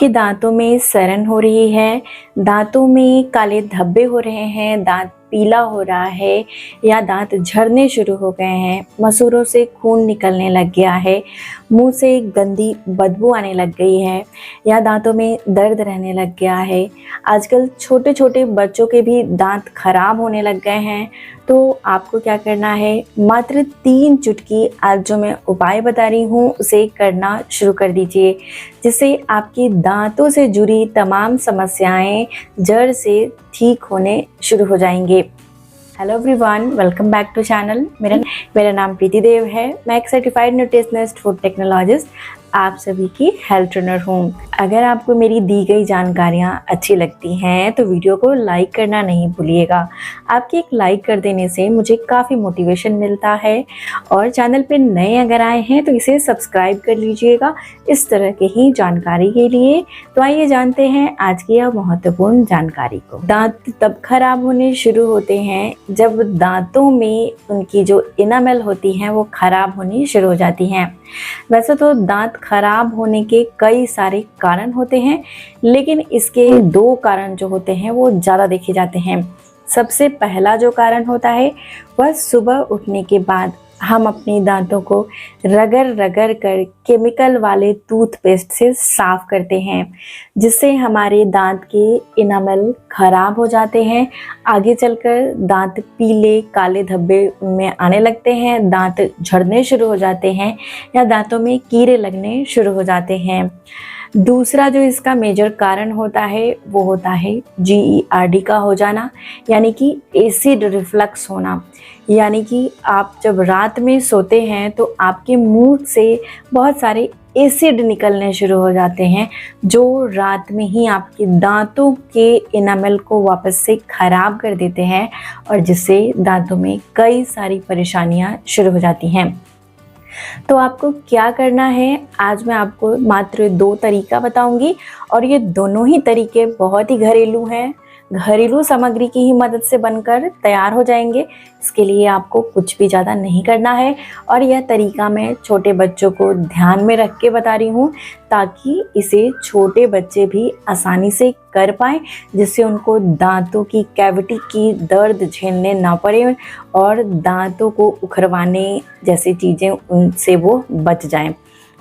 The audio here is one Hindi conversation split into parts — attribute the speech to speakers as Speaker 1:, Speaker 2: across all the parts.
Speaker 1: आपके दांतों में सड़न हो रही है, दांतों में काले धब्बे हो रहे हैं, दांत पीला हो रहा है या दांत झड़ने शुरू हो गए हैं, मसूड़ों से खून निकलने लग गया है, मुंह से गंदी बदबू आने लग गई है या दांतों में दर्द रहने लग गया है। आजकल छोटे छोटे बच्चों के भी दांत खराब होने लग गए हैं। तो आपको क्या करना है, मात्र 3 चुटकी आज जो मैं उपाय बता रही हूँ उसे करना शुरू कर दीजिए, जिससे आपके दांतों से जुड़ी तमाम समस्याएं जड़ से ठीक होने शुरू हो जाएंगे। Hello everyone, welcome back to channel. मेरा नाम प्रीति देव है। मैं एक सर्टिफाइड न्यूट्रिशनिस्ट, फूड टेक्नोलॉजिस्ट, आप सभी की हेल्थ ट्रेनर हूँ। अगर आपको मेरी दी गई जानकारियाँ अच्छी लगती हैं तो वीडियो को लाइक करना नहीं भूलिएगा। आपके एक लाइक कर देने से मुझे काफ़ी मोटिवेशन मिलता है। और चैनल पे नए अगर आए हैं तो इसे सब्सक्राइब कर लीजिएगा इस तरह के ही जानकारी के लिए। तो आइए जानते हैं आज की यह महत्वपूर्ण जानकारी को। दांत तब खराब होने शुरू होते हैं जब दांतों में उनकी जो इनामेल होती हैं वो खराब होनी शुरू हो जाती हैं। वैसे तो दांत खराब होने के कई सारे कारण होते हैं, लेकिन इसके 2 कारण जो होते हैं वो ज़्यादा देखे जाते हैं। सबसे पहला जो कारण होता है वह सुबह उठने के बाद हम अपने दांतों को रगड़ रगड़ कर केमिकल वाले टूथपेस्ट से साफ करते हैं, जिससे हमारे दांत के इनामल खराब हो जाते हैं। आगे चलकर दांत पीले काले धब्बे में आने लगते हैं, दांत झड़ने शुरू हो जाते हैं या दांतों में कीड़े लगने शुरू हो जाते हैं। दूसरा जो इसका मेजर कारण होता है वो होता है GERD का हो जाना, यानी कि एसिड रिफ्लक्स होना। यानी कि आप जब रात में सोते हैं तो आपके मुंह से बहुत सारे एसिड निकलने शुरू हो जाते हैं, जो रात में ही आपके दांतों के इनामल को वापस से खराब कर देते हैं और जिससे दांतों में कई सारी परेशानियां शुरू हो जाती हैं। तो आपको क्या करना है, आज मैं आपको मात्र 2 तरीका बताऊंगी और ये दोनों ही तरीके बहुत ही घरेलू हैं। घरेलू सामग्री की ही मदद से बनकर तैयार हो जाएंगे। इसके लिए आपको कुछ भी ज़्यादा नहीं करना है और यह तरीका मैं छोटे बच्चों को ध्यान में रख के बता रही हूँ, ताकि इसे छोटे बच्चे भी आसानी से कर पाएँ, जिससे उनको दांतों की कैविटी की दर्द झेलने ना पड़े और दांतों को उखड़वाने जैसी चीज़ें उनसे वो बच जाएं।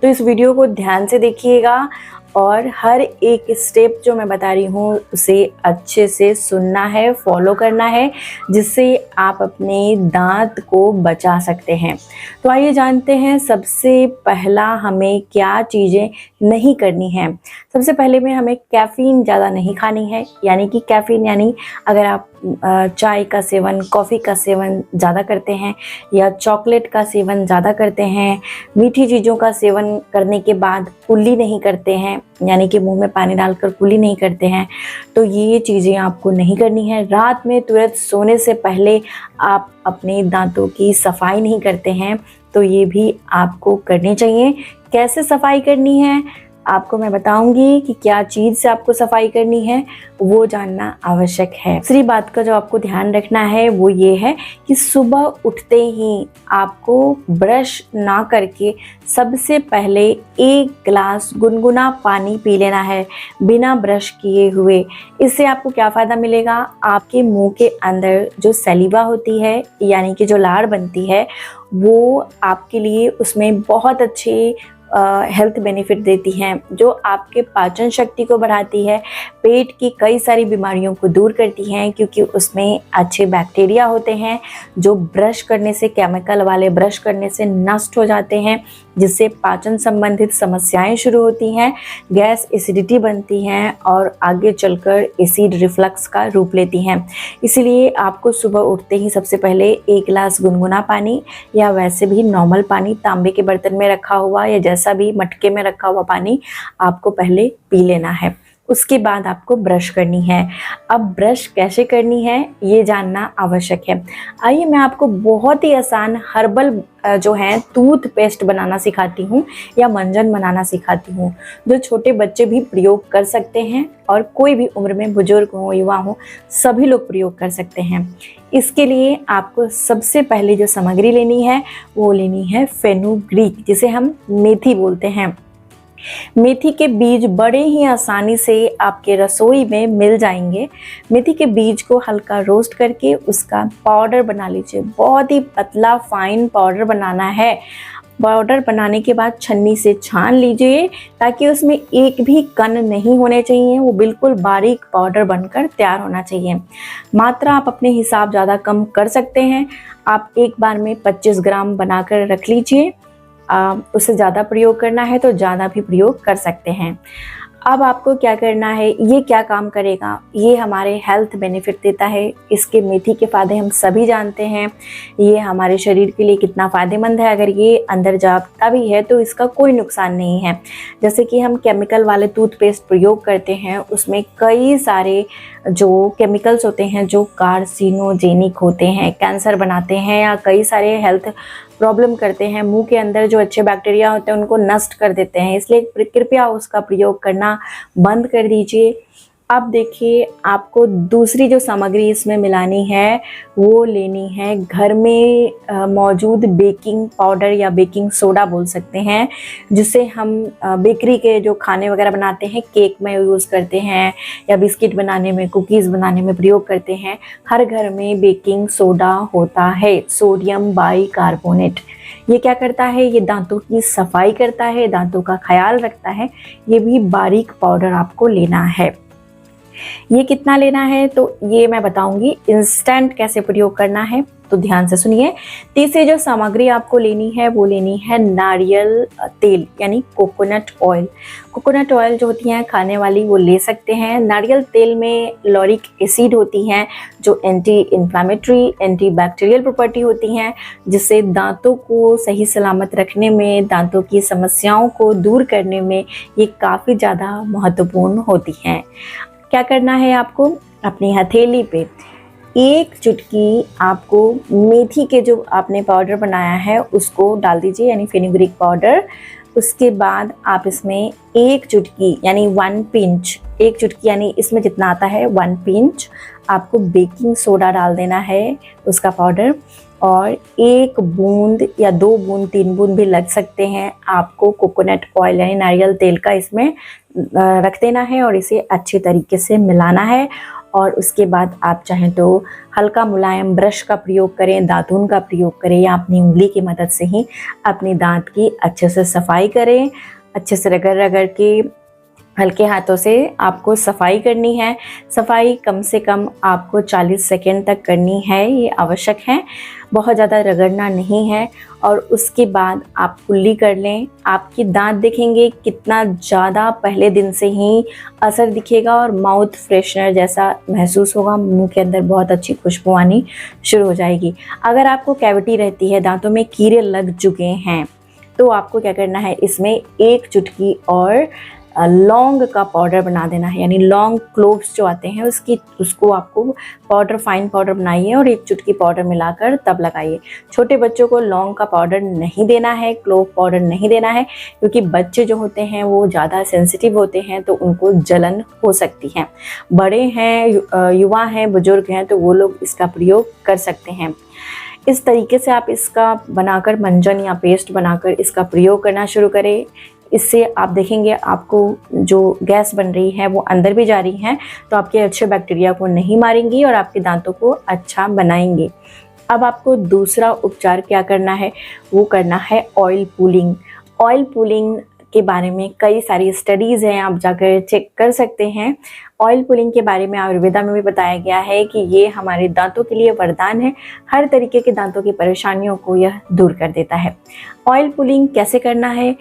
Speaker 1: तो इस वीडियो को ध्यान से देखिएगा और हर एक स्टेप जो मैं बता रही हूँ उसे अच्छे से सुनना है, फॉलो करना है, जिससे आप अपने दांत को बचा सकते हैं। तो आइए जानते हैं सबसे पहला हमें क्या चीज़ें नहीं करनी है। सबसे पहले में हमें कैफ़ीन ज़्यादा नहीं खानी है। यानी कि कैफ़ीन यानी अगर आप चाय का सेवन, कॉफ़ी का सेवन ज़्यादा करते हैं या चॉकलेट का सेवन ज़्यादा करते हैं, मीठी चीज़ों का सेवन करने के बाद कुल्ली नहीं करते हैं, यानी कि मुंह में पानी डालकर कुल्ली नहीं करते हैं, तो ये चीज़ें आपको नहीं करनी है। रात में तुरंत सोने से पहले आप अपने दांतों की सफाई नहीं करते हैं, तो ये भी आपको करनी चाहिए। कैसे सफाई करनी है आपको मैं बताऊंगी कि क्या चीज़ से आपको सफाई करनी है, वो जानना आवश्यक है। दूसरी बात का जो आपको ध्यान रखना है वो ये है कि सुबह उठते ही आपको ब्रश ना करके सबसे पहले 1 गिलास गुनगुना पानी पी लेना है, बिना ब्रश किए हुए। इससे आपको क्या फ़ायदा मिलेगा, आपके मुंह के अंदर जो सलीवा होती है, यानी कि जो लार बनती है, वो आपके लिए उसमें बहुत अच्छे हेल्थ बेनिफिट देती हैं, जो आपके पाचन शक्ति को बढ़ाती है, पेट की कई सारी बीमारियों को दूर करती हैं, क्योंकि उसमें अच्छे बैक्टीरिया होते हैं जो ब्रश करने से, केमिकल वाले ब्रश करने से नष्ट हो जाते हैं, जिससे पाचन संबंधित समस्याएं शुरू होती हैं, गैस एसिडिटी बनती हैं और आगे चलकर एसिड रिफ्लक्स का रूप लेती हैं। इसीलिए आपको सुबह उठते ही सबसे पहले 1 गिलास गुनगुना पानी या वैसे भी नॉर्मल पानी, तांबे के बर्तन में रखा हुआ या जैसा भी मटके में रखा हुआ पानी आपको पहले पी लेना है। उसके बाद आपको ब्रश करनी है। अब ब्रश कैसे करनी है ये जानना आवश्यक है। आइए मैं आपको बहुत ही आसान हर्बल जो है टूथपेस्ट बनाना सिखाती हूँ या मंजन बनाना सिखाती हूँ, जो छोटे बच्चे भी प्रयोग कर सकते हैं और कोई भी उम्र में, बुजुर्ग हो, युवा हो, सभी लोग प्रयोग कर सकते हैं। इसके लिए आपको सबसे पहले जो सामग्री लेनी है वो लेनी है फेनुग्रीक, जिसे हम मेथी बोलते हैं। मेथी के बीज बड़े ही आसानी से आपके रसोई में मिल जाएंगे। मेथी के बीज को हल्का रोस्ट करके उसका पाउडर बना लीजिए। बहुत ही पतला फाइन पाउडर बनाना है। पाउडर बनाने के बाद छन्नी से छान लीजिए ताकि उसमें एक भी कण नहीं होने चाहिए। वो बिल्कुल बारीक पाउडर बनकर तैयार होना चाहिए। मात्रा आप अपने हिसाब ज़्यादा कम कर सकते हैं। आप एक बार में 25 ग्राम बनाकर रख लीजिए। उससे ज़्यादा प्रयोग करना है तो ज़्यादा भी प्रयोग कर सकते हैं। अब आपको क्या करना है, ये क्या काम करेगा, ये हमारे हेल्थ बेनिफिट देता है। इसके मेथी के फ़ायदे हम सभी जानते हैं। ये हमारे शरीर के लिए कितना फ़ायदेमंद है। अगर ये अंदर जाता भी है तो इसका कोई नुकसान नहीं है। जैसे कि हम केमिकल वाले टूथपेस्ट प्रयोग करते हैं, उसमें कई सारे जो केमिकल्स होते हैं जो कार्सिनोजेनिक होते हैं, कैंसर बनाते हैं या कई सारे हेल्थ प्रॉब्लम करते हैं। मुंह के अंदर जो अच्छे बैक्टीरिया होते हैं उनको नष्ट कर देते हैं। इसलिए कृपया उसका प्रयोग करना बंद कर दीजिए। अब देखिए, आपको दूसरी जो सामग्री इसमें मिलानी है वो लेनी है घर में मौजूद बेकिंग पाउडर या बेकिंग सोडा बोल सकते हैं, जिसे हम बेकरी के जो खाने वगैरह बनाते हैं, केक में यूज़ करते हैं या बिस्किट बनाने में, कुकीज़ बनाने में प्रयोग करते हैं। हर घर में बेकिंग सोडा होता है, सोडियम बाइकार्बोनेट। ये क्या करता है, ये दांतों की सफाई करता है, दांतों का ख्याल रखता है। ये भी बारीक पाउडर आपको लेना है। ये कितना लेना है तो ये मैं बताऊंगी। इंस्टेंट कैसे प्रयोग करना है तो ध्यान से सुनिए। तीसरी जो सामग्री आपको लेनी है वो लेनी है नारियल तेल यानी कोकोनट ऑयल। कोकोनट ऑयल जो होती है खाने वाली वो ले सकते हैं। नारियल तेल में लॉरिक एसिड होती हैं जो anti inflammatory anti bacterial property होती हैं, जिससे दांतों को सही सलामत रखने में, दांतों की समस्याओं को दूर करने में ये काफ़ी ज़्यादा महत्वपूर्ण होती हैं। क्या करना है आपको, अपनी हथेली पे एक चुटकी आपको मेथी के जो आपने पाउडर बनाया है उसको डाल दीजिए, यानी फेनुग्रीक पाउडर। उसके बाद आप इसमें एक चुटकी यानी 1 पिंच, एक चुटकी यानी इसमें जितना आता है 1 पिंच आपको बेकिंग सोडा डाल देना है, उसका पाउडर। और 1 बूंद या 2 बूंद 3 बूंद भी लग सकते हैं आपको कोकोनट ऑयल यानी नारियल तेल का इसमें रख देना है और इसे अच्छे तरीके से मिलाना है। और उसके बाद आप चाहें तो हल्का मुलायम ब्रश का प्रयोग करें, दातून का प्रयोग करें या अपनी उंगली की मदद से ही अपने दांत की अच्छे से सफाई करें। अच्छे से रगड़ रगड़ के हल्के हाथों से आपको सफाई करनी है। सफाई कम से कम आपको 40 सेकेंड तक करनी है, ये आवश्यक है। बहुत ज़्यादा रगड़ना नहीं है। और उसके बाद आप कुल्ली कर लें। आपके दांत देखेंगे कितना ज़्यादा पहले दिन से ही असर दिखेगा और माउथ फ्रेशनर जैसा महसूस होगा। मुंह के अंदर बहुत अच्छी खुशबू आनी शुरू हो जाएगी। अगर आपको कैविटी रहती है, दांतों में कीड़े लग चुके हैं, तो आपको क्या करना है, इसमें 1 चुटकी और लौंग का पाउडर बना देना है, यानी लौंग क्लोव्स जो आते हैं उसको आपको पाउडर, फाइन पाउडर बनाइए और 1 चुटकी पाउडर मिलाकर तब लगाइए। छोटे बच्चों को लौंग का पाउडर नहीं देना है, क्लोव पाउडर नहीं देना है, क्योंकि बच्चे जो होते हैं वो ज़्यादा सेंसिटिव होते हैं तो उनको जलन हो सकती है। बड़े हैं, युवा हैं, बुजुर्ग हैं तो वो लोग इसका प्रयोग कर सकते हैं। इस तरीके से आप इसका बनाकर मंजन या पेस्ट बनाकर इसका प्रयोग करना शुरू करें। इससे आप देखेंगे आपको जो गैस बन रही है वो अंदर भी जा रही है, तो आपके अच्छे बैक्टीरिया को नहीं मारेंगी और आपके दांतों को अच्छा बनाएंगे। अब आपको दूसरा उपचार क्या करना है, वो करना है ऑयल पुलिंग। ऑयल पुलिंग के बारे में कई सारी स्टडीज़ हैं, आप जाकर चेक कर सकते हैं। ऑयल पुलिंग के बारे में आयुर्वेदा में भी बताया गया है कि ये हमारे दांतों के लिए वरदान है। हर तरीके के दांतों की परेशानियों को यह दूर कर देता है। ऑयल पुलिंग कैसे करना है,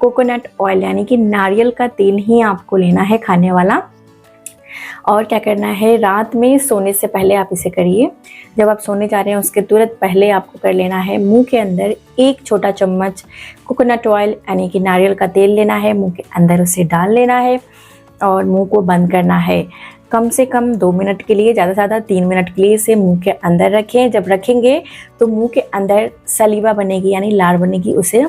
Speaker 1: कोकोनट ऑयल यानी कि नारियल का तेल ही आपको लेना है खाने वाला। और क्या करना है, रात में सोने से पहले आप इसे करिए। जब आप सोने जा रहे हैं उसके तुरंत पहले आपको कर लेना है। मुंह के अंदर 1 छोटा चम्मच कोकोनट ऑयल यानी कि नारियल का तेल लेना है, मुंह के अंदर उसे डाल लेना है और मुंह को बंद करना है। कम से कम 2 मिनट के लिए, ज़्यादा से ज़्यादा 3 मिनट के लिए इसे मुंह के अंदर रखें। जब रखेंगे तो मुंह के अंदर सलीवा बनेगी यानी लार बनेगी, उसे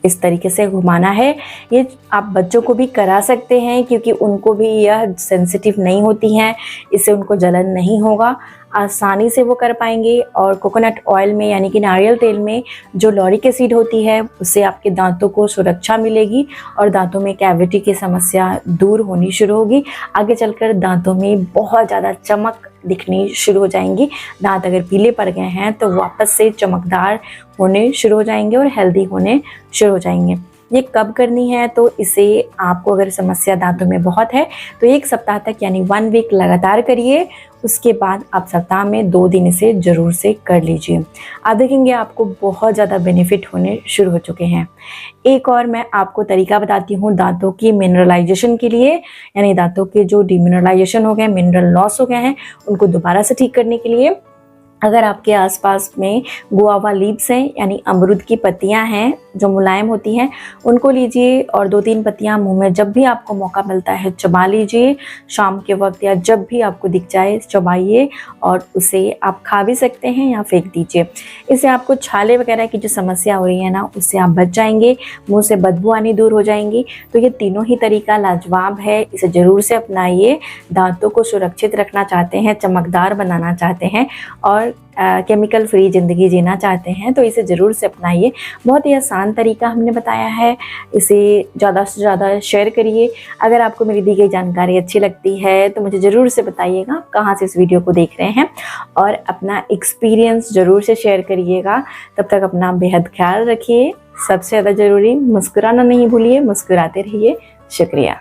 Speaker 1: इस तरीके से घुमाना है। ये आप बच्चों को भी करा सकते हैं क्योंकि उनको भी यह सेंसिटिव नहीं होती हैं, इससे उनको जलन नहीं होगा। आसानी से वो कर पाएंगे। और कोकोनट ऑयल में यानी कि नारियल तेल में जो लॉरिक एसिड होती है उससे आपके दांतों को सुरक्षा मिलेगी और दांतों में कैविटी की समस्या दूर होनी शुरू होगी। आगे चलकर दांतों में बहुत ज़्यादा चमक दिखनी शुरू हो जाएंगी। दांत अगर पीले पड़ गए हैं तो वापस से चमकदार होने शुरू हो जाएंगे और हेल्दी होने शुरू हो जाएंगे। ये कब करनी है, तो इसे आपको अगर समस्या दांतों में बहुत है तो 1 सप्ताह तक यानी 1 वीक लगातार करिए। उसके बाद आप सप्ताह में 2 दिन इसे ज़रूर से कर लीजिए। आप देखेंगे आपको बहुत ज़्यादा बेनिफिट होने शुरू हो चुके हैं। एक और मैं आपको तरीका बताती हूँ दांतों की मिनरलाइजेशन के लिए, यानी दांतों के जो डिमिनरलाइजेशन हो गए, मिनरल लॉस हो गए हैं, उनको दोबारा से ठीक करने के लिए। अगर आपके आसपास में गुआवा लीव्स हैं यानी अमरूद की पत्तियां हैं जो मुलायम होती हैं, उनको लीजिए और 2-3 पत्तियां मुंह में जब भी आपको मौका मिलता है चबा लीजिए। शाम के वक्त या जब भी आपको दिख जाए चबाइए और उसे आप खा भी सकते हैं या फेंक दीजिए। इससे आपको छाले वगैरह की जो समस्या हो रही है ना, उससे आप बच जाएंगे। मुंह से बदबू आनी दूर हो जाएंगी। तो ये तीनों ही तरीका लाजवाब है, इसे ज़रूर से अपनाइए। दांतों को सुरक्षित रखना चाहते हैं, चमकदार बनाना चाहते हैं और केमिकल फ्री ज़िंदगी जीना चाहते हैं तो इसे ज़रूर से अपनाइए। बहुत ही आसान तरीका हमने बताया है, इसे ज़्यादा से ज़्यादा शेयर करिए। अगर आपको मेरी दी गई जानकारी अच्छी लगती है तो मुझे ज़रूर से बताइएगा कहाँ से इस वीडियो को देख रहे हैं और अपना एक्सपीरियंस ज़रूर से शेयर करिएगा। तब तक अपना बेहद ख्याल रखिए। सबसे ज़्यादा ज़रूरी मुस्कुराना नहीं भूलिए, मुस्कुराते रहिए। शुक्रिया।